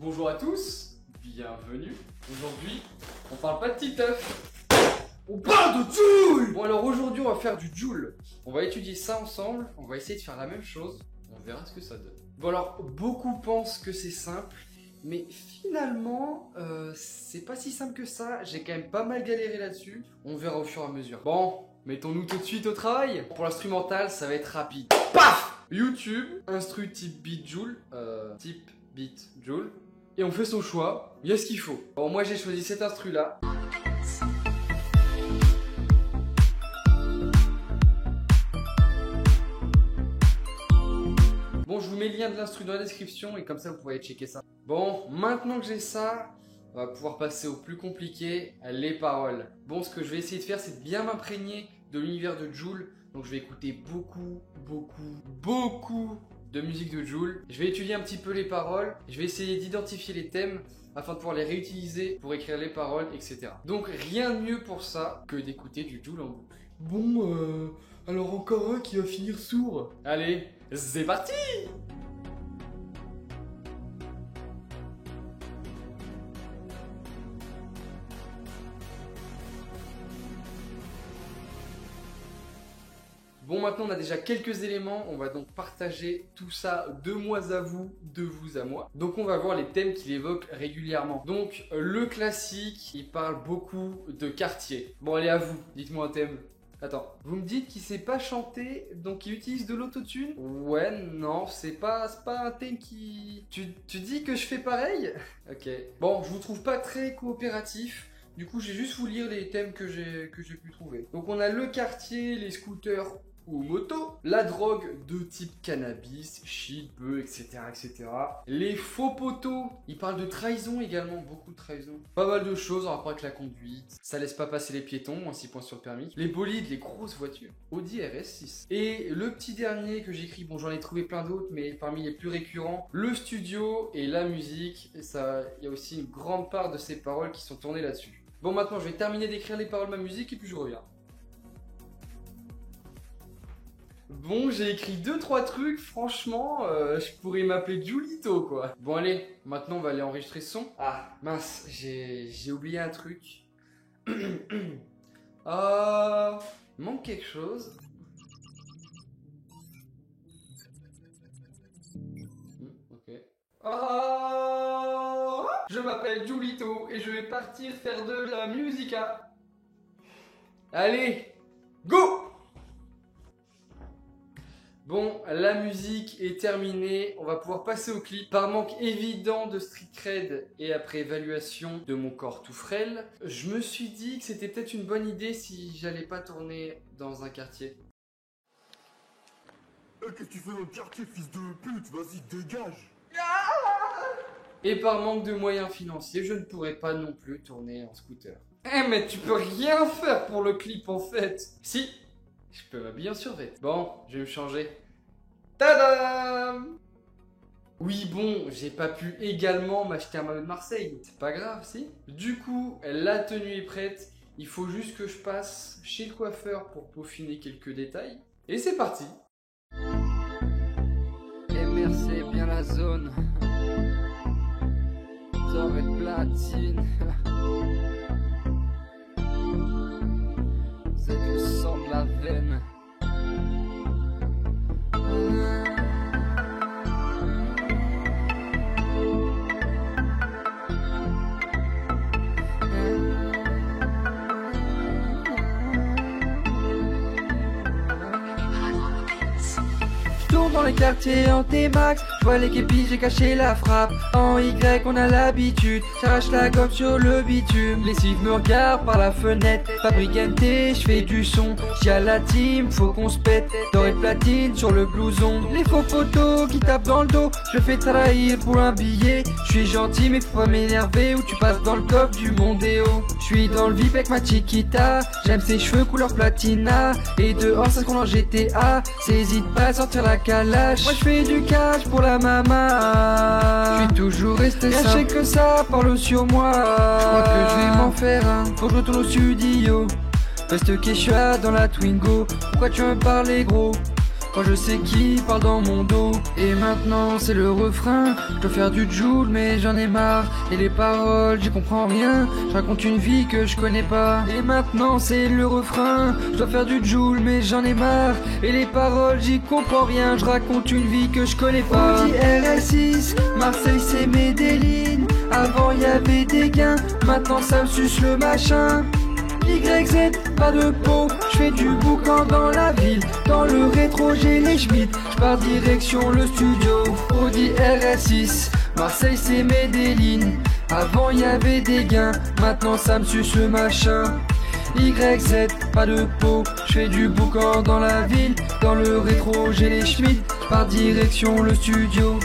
Bonjour à tous, bienvenue. Aujourd'hui, on parle pas de Titeuf, on parle de Joule. Bon alors aujourd'hui on va faire du Joule. On va étudier ça ensemble, on va essayer de faire la même chose, on verra ce que ça donne. Bon alors, beaucoup pensent que c'est simple, mais finalement, c'est pas si simple que ça, j'ai quand même pas mal galéré là-dessus, on verra au fur et à mesure. Bon, mettons-nous tout de suite au travail. Pour l'instrumental, ça va être rapide. Paf! YouTube, instru type beat Joule, type beat Joule, et on fait son choix, il y a ce qu'il faut. Bon, moi j'ai choisi cet instru là. Bon, je vous mets le lien de l'instru dans la description et comme ça vous pouvez checker ça. Bon, maintenant que j'ai ça, on va pouvoir passer au plus compliqué, les paroles. Bon, ce que je vais essayer de faire, c'est de bien m'imprégner de l'univers de Joule. Donc je vais écouter beaucoup de musique de Joule. Je vais étudier un petit peu les paroles. Je vais essayer d'identifier les thèmes afin de pouvoir les réutiliser pour écrire les paroles, etc. Donc rien de mieux pour ça que d'écouter du Joule en boucle. Bon, alors encore un qui va finir sourd. Allez, c'est parti! Bon, maintenant on a déjà quelques éléments, on va donc partager tout ça de moi à vous, de vous à moi. Donc on va voir les thèmes qu'il évoque régulièrement. Donc le classique, il parle beaucoup de quartier. Bon allez, à vous, dites-moi un thème. Attends, vous me dites qu'il sait pas chanter, donc il utilise de l'autotune? Ouais, non, c'est pas un thème qui... Tu dis que je fais pareil? Ok. Bon, je vous trouve pas très coopératif. Du coup, j'ai juste vous lire les thèmes que j'ai pu trouver. Donc on a le quartier, les scooters ou motos, la drogue de type cannabis, shit, bœuf, etc. Les faux poteaux, il parle de trahison également, beaucoup de trahison. Pas mal de choses en rapport avec la conduite, ça laisse pas passer les piétons, moins 6 points sur le permis. Les bolides, les grosses voitures, Audi RS6. Et le petit dernier que j'écris, bon j'en ai trouvé plein d'autres, mais parmi les plus récurrents, le studio et la musique, et ça, il y a aussi une grande part de ces paroles qui sont tournées là-dessus. Bon, maintenant je vais terminer d'écrire les paroles de ma musique et puis je reviens. Bon, j'ai écrit 2-3 trucs, franchement, je pourrais m'appeler Julito quoi. Bon allez, maintenant on va aller enregistrer ce son. Ah, mince, j'ai oublié un truc. Ah, il manque quelque chose. Ok. Ah, je m'appelle Julito et je vais partir faire de la musica. Allez, go! Bon, la musique est terminée, on va pouvoir passer au clip. Par manque évident de street cred et après évaluation de mon corps tout frêle, je me suis dit que c'était peut-être une bonne idée si j'allais pas tourner dans un quartier. Qu'est-ce que tu fais dans le quartier, fils de pute? Vas-y, dégage! Et par manque de moyens financiers, je ne pourrais pas non plus tourner en scooter. Eh mais tu peux rien faire pour le clip en fait. Si, je peux m'habiller en survêt. Bon, je vais me changer. Tadam! Oui bon, j'ai pas pu également m'acheter un maillot de Marseille. C'est pas grave, si. Du coup, la tenue est prête. Il faut juste que je passe chez le coiffeur pour peaufiner quelques détails. Et c'est parti! MRC bien la zone. D'or et platine. C'est le sang de la veine. Dans les quartiers en T-Max, je vois les képis, j'ai caché la frappe. En Y, on a l'habitude, j'arrache la gomme sur le bitume. Les cives me regardent par la fenêtre, Fabricante, je fais du son. J'y a la team, faut qu'on se pète. Doré de platine sur le blouson. Les faux poteaux qui tapent dans le dos, je fais trahir pour un billet. Je suis gentil mais faut pas m'énerver ou tu passes dans le coffre du Mondeo. Je suis dans le VIP avec ma chiquita, j'aime ses cheveux couleur platina. Et dehors ça se en GTA, s'hésite pas à sortir la calage. Moi je fais du cash pour la maman. Je suis toujours resté simple. Je sais que ça parle sur moi. Je crois que je vais m'en faire un. Faut que je retourne au studio. Reste Quechua dans la Twingo. Pourquoi tu veux me parler gros? Moi je sais qui parle dans mon dos. Et maintenant c'est le refrain. Je dois faire du joule mais j'en ai marre. Et les paroles j'y comprends rien. Je raconte une vie que je connais pas. Et maintenant c'est le refrain. Je dois faire du joule mais j'en ai marre. Et les paroles j'y comprends rien. Je raconte une vie que je connais pas. On dit RS6, Marseille c'est Medellin. Avant y avait des gains, maintenant ça me suce le machin. YZ, pas de peau, je fais du boucan dans la ville. Dans le rétro j'ai les Schmitt, je pars direction le studio. Audi RS6, Marseille c'est Medellin. Avant y avait des gains, maintenant ça me suce le machin. YZ, pas de peau, je fais du boucan dans la ville. Dans le rétro j'ai les Schmitt, par direction le studio.